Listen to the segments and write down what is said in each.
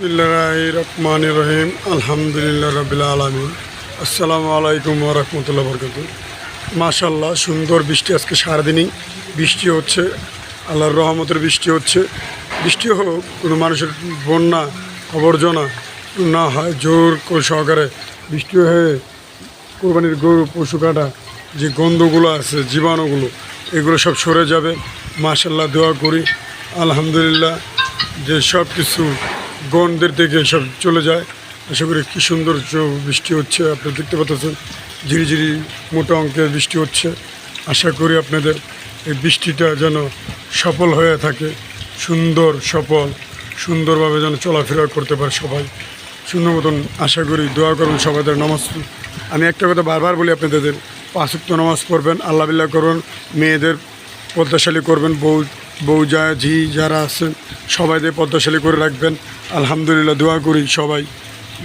বিসমিল্লাহির রহমানির রহিম আলহামদুলিল্লাহ রাব্বিল আলামিন আসসালামু আলাইকুম ওয়া রাহমাতুল্লাহি ওয়া বারাকাতুহু। মাশাআল্লাহ, সুন্দর বৃষ্টি। আজকে সারাদিনই বৃষ্টি হচ্ছে, আল্লাহর রহমতের বৃষ্টি হচ্ছে। বৃষ্টি হোক, কোনো মানুষের বন্যা আবর্জনা না হয়, জোর করে সহকারে বৃষ্টি হয়ে কোরবানির গরু পশু কাটা যে গন্ধগুলো আছে, জীবাণুগুলো, এগুলো সব সরে যাবে। মাশাআল্লাহ, দোয়া করি আলহামদুলিল্লাহ যে সব কিছু গন্ধের থেকে সব চলে যায়। আশা করি কী সুন্দর বৃষ্টি হচ্ছে, আপনি দেখতে পাচ্ছেন ঝিরিঝিরি মোটা অঙ্কের বৃষ্টি হচ্ছে। আশা করি আপনাদের এই বৃষ্টিটা যেন সফল হয়ে থাকে, সুন্দরভাবে যেন চলাফেরা করতে পারে সবাই সুন্দর মতন। আশা করি দোয়া করুন সবাইদের। নামাজ, আমি একটা কথা বারবার বলি, আপনাদের 5 ওয়াক্ত নামাজ পড়বেন, আল্লাহ বিল্লাহ করবেন, মেয়েদের পদ্মাশালী করবেন, বউ ঝি যারা আছেন সবাইদের পদ্মাশালী করে রাখবেন। আলহামদুলিল্লাহ, দোয়া করি সবাই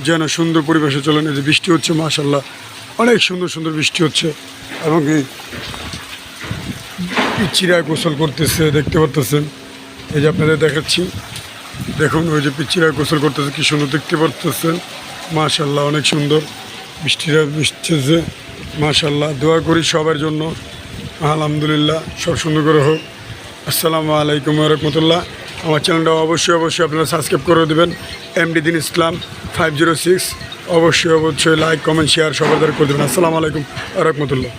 যেন সুন্দর পরিবেশে চলেন। এই যে বৃষ্টি হচ্ছে, মাশাআল্লাহ অনেক সুন্দর বৃষ্টি হচ্ছে, এবং এই পিচ্চিরা গোসল করতেছে, দেখতে পারতেছেন। এই যে আপনাদের দেখাচ্ছি, দেখুন ওই যে পিচ্চিরা গোসল করতেছে, কী সুন্দর দেখতে পারতেছেন। মাশাআল্লাহ অনেক সুন্দর বৃষ্টিরা বৃষ্টিছে, মাশাআল্লাহ। দোয়া করি সবার জন্য, আলহামদুলিল্লাহ সব সুন্দর করে হোক। আসসালামু আলাইকুম ওয়া রাহমাতুল্লাহ। আমার চ্যানেলটা অবশ্যই আপনারা সাবস্ক্রাইব করে দেবেন, এমডি দিন ইসলাম 506। অবশ্যই লাইক কমেন্ট শেয়ার সবার দ্বারা করে দেবেন। আসসালামু আলাইকুম ওয়া রাহমাতুল্লাহ।